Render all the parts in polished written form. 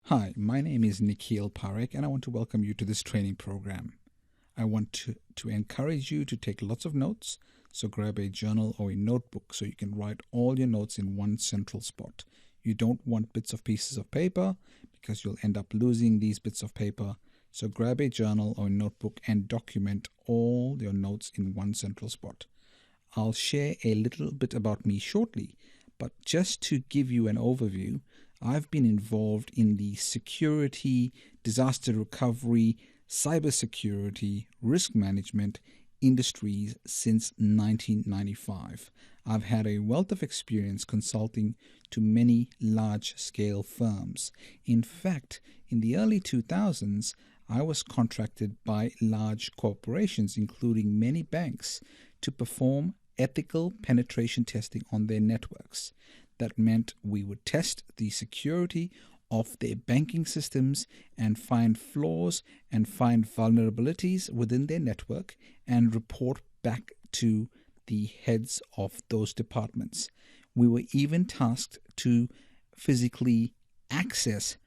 Hi, my name is Nikhil Parekh and I want to welcome you to this training program. I want to encourage you to take lots of notes, so grab a journal or a notebook so you can write all your notes in one central spot. You don't want bits of pieces of paper because you'll end up losing these bits of paper. So grab a journal or a notebook and document all your notes in one central spot. I'll share a little bit about me shortly, but just to give you an overview, I've been involved in the security, disaster recovery, cybersecurity, risk management industries since 1995. I've had a wealth of experience consulting to many large-scale firms. In fact, in the early 2000s, I was contracted by large corporations, including many banks, to perform ethical penetration testing on their networks. That meant we would test the security of their banking systems and find flaws and find vulnerabilities within their network and report back to the heads of those departments. We were even tasked to physically access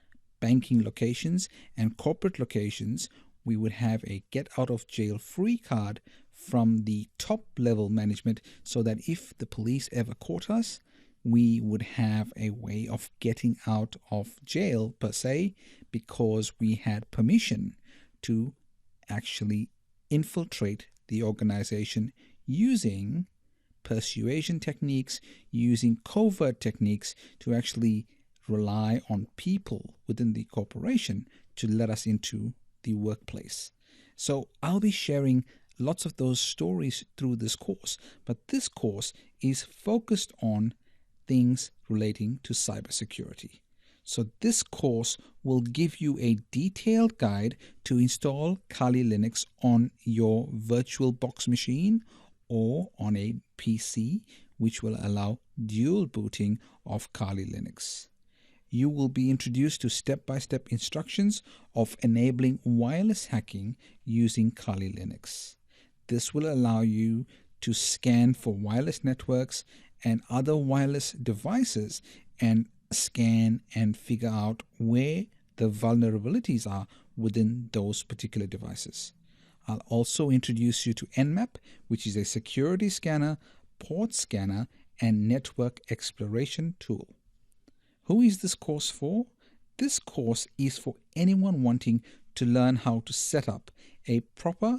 banking locations and corporate locations. We would have a get out of jail free card from the top level management so that if the police ever caught us, we would have a way of getting out of jail per se, because we had permission to actually infiltrate the organization using persuasion techniques, using covert techniques to actually rely on people within the corporation to let us into the workplace. So I'll be sharing lots of those stories through this course, but this course is focused on things relating to cybersecurity. So this course will give you a detailed guide to install Kali Linux on your VirtualBox machine or on a PC, which will allow dual booting of Kali Linux. You will be introduced to step-by-step instructions of enabling wireless hacking using Kali Linux. This will allow you to scan for wireless networks and other wireless devices and scan and figure out where the vulnerabilities are within those particular devices. I'll also introduce you to Nmap, which is a security scanner, port scanner, and network exploration tool. Who is this course for? This course is for anyone wanting to learn how to set up a proper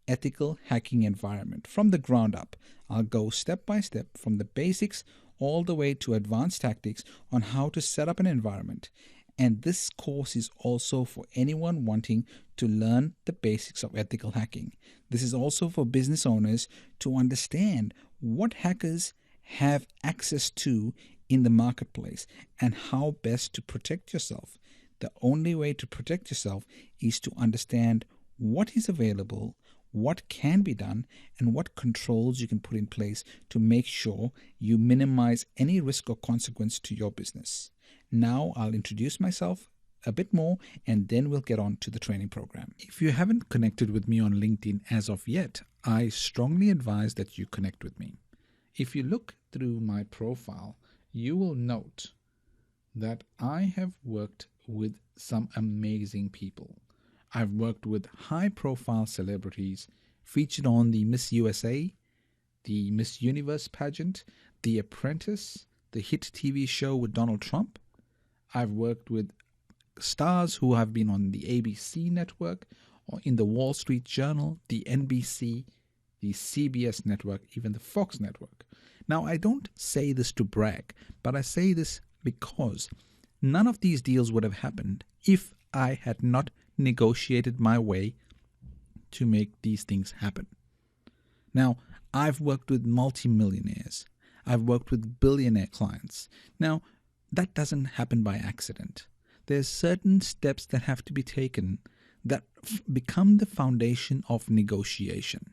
ethical hacking environment from the ground up. I'll go step by step from the basics all the way to advanced tactics on how to set up an environment. And this course is also for anyone wanting to learn the basics of ethical hacking. This is also for business owners to understand what hackers have access to in the marketplace and how best to protect yourself. The only way to protect yourself is to understand what is available, what can be done, and what controls you can put in place to make sure you minimize any risk or consequence to your business. Now I'll introduce myself a bit more and then we'll get on to the training program. If you haven't connected with me on LinkedIn as of yet, I strongly advise that you connect with me. If you look through my profile, you will note that I have worked with some amazing people. I've worked with high-profile celebrities featured on the Miss USA, the Miss Universe pageant, The Apprentice, the hit TV show with Donald Trump. I've worked with stars who have been on the ABC network, or in the Wall Street Journal, the NBC, the CBS network, even the Fox network. Now, I don't say this to brag, but I say this because none of these deals would have happened if I had not negotiated my way to make these things happen. Now, I've worked with multimillionaires. I've worked with billionaire clients. Now, that doesn't happen by accident. There's certain steps that have to be taken that become the foundation of negotiation.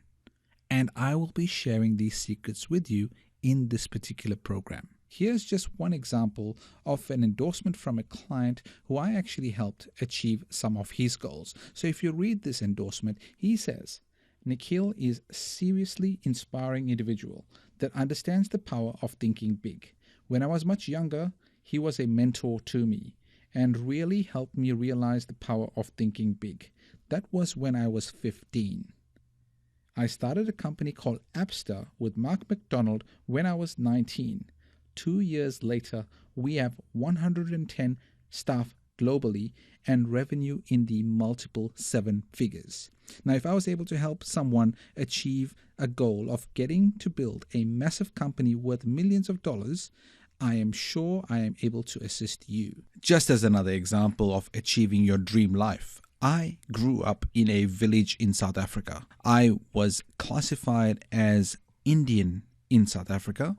And I will be sharing these secrets with you in this particular program. Here's just one example of an endorsement from a client who I actually helped achieve some of his goals. So if you read this endorsement, he says, Nikhil is a seriously inspiring individual that understands the power of thinking big. When I was much younger, he was a mentor to me, and really helped me realize the power of thinking big. That was when I was 15. I started a company called Appster with Mark McDonald when I was 19. 2 years later, we have 110 staff globally and revenue in the multiple 7 figures. Now, if I was able to help someone achieve a goal of getting to build a massive company worth millions of dollars, I am sure I am able to assist you. Just as another example of achieving your dream life, I grew up in a village in South Africa. I was classified as Indian in South Africa.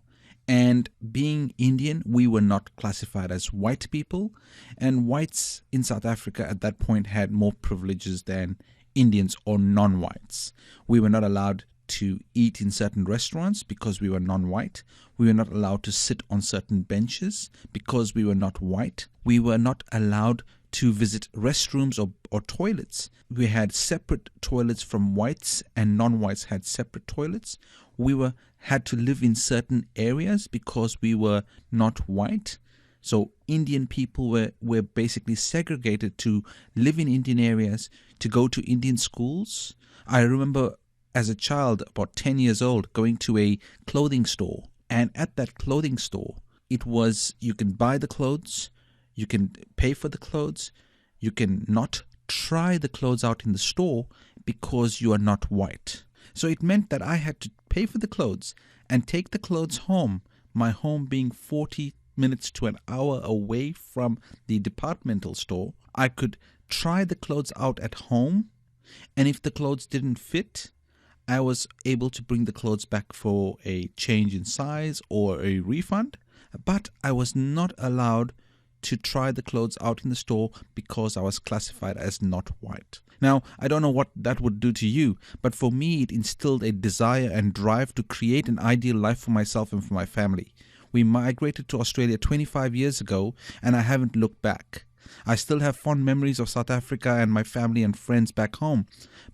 And being Indian, we were not classified as white people. And whites in South Africa at that point had more privileges than Indians or non-whites. We were not allowed to eat in certain restaurants because we were non-white. We were not allowed to sit on certain benches because we were not white. We were not allowed to visit restrooms or toilets. We had separate toilets from whites, and non-whites had separate toilets. We had to live in certain areas because we were not white. So Indian people were basically segregated to live in Indian areas, to go to Indian schools. I remember as a child, about 10 years old, going to a clothing store. And at that clothing store, it was, you can buy the clothes, you can pay for the clothes, you can not try the clothes out in the store because you are not white. So it meant that I had to pay for the clothes and take the clothes home, my home being 40 minutes to an hour away from the departmental store. I could try the clothes out at home, and if the clothes didn't fit, I was able to bring the clothes back for a change in size or a refund, but I was not allowed to try the clothes out in the store because I was classified as not white. Now, I don't know what that would do to you, but for me, it instilled a desire and drive to create an ideal life for myself and for my family. We migrated to Australia 25 years ago, and I haven't looked back. I still have fond memories of South Africa and my family and friends back home,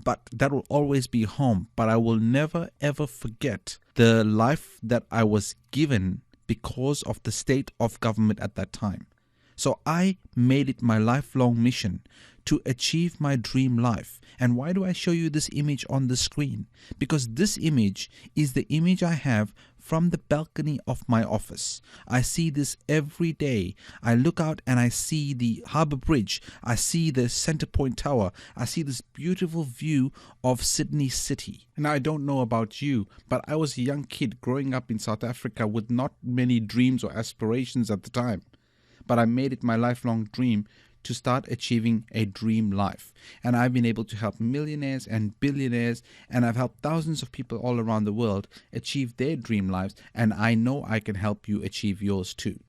but that will always be home. But I will never ever forget the life that I was given because of the state of government at that time. So I made it my lifelong mission to achieve my dream life. And why do I show you this image on the screen? Because this image is the image I have from the balcony of my office. I see this every day. I look out and I see the Harbour Bridge. I see the Centre Point Tower. I see this beautiful view of Sydney City. Now, I don't know about you, but I was a young kid growing up in South Africa with not many dreams or aspirations at the time. But I made it my lifelong dream to start achieving a dream life. And I've been able to help millionaires and billionaires, and I've helped thousands of people all around the world achieve their dream lives, and I know I can help you achieve yours too.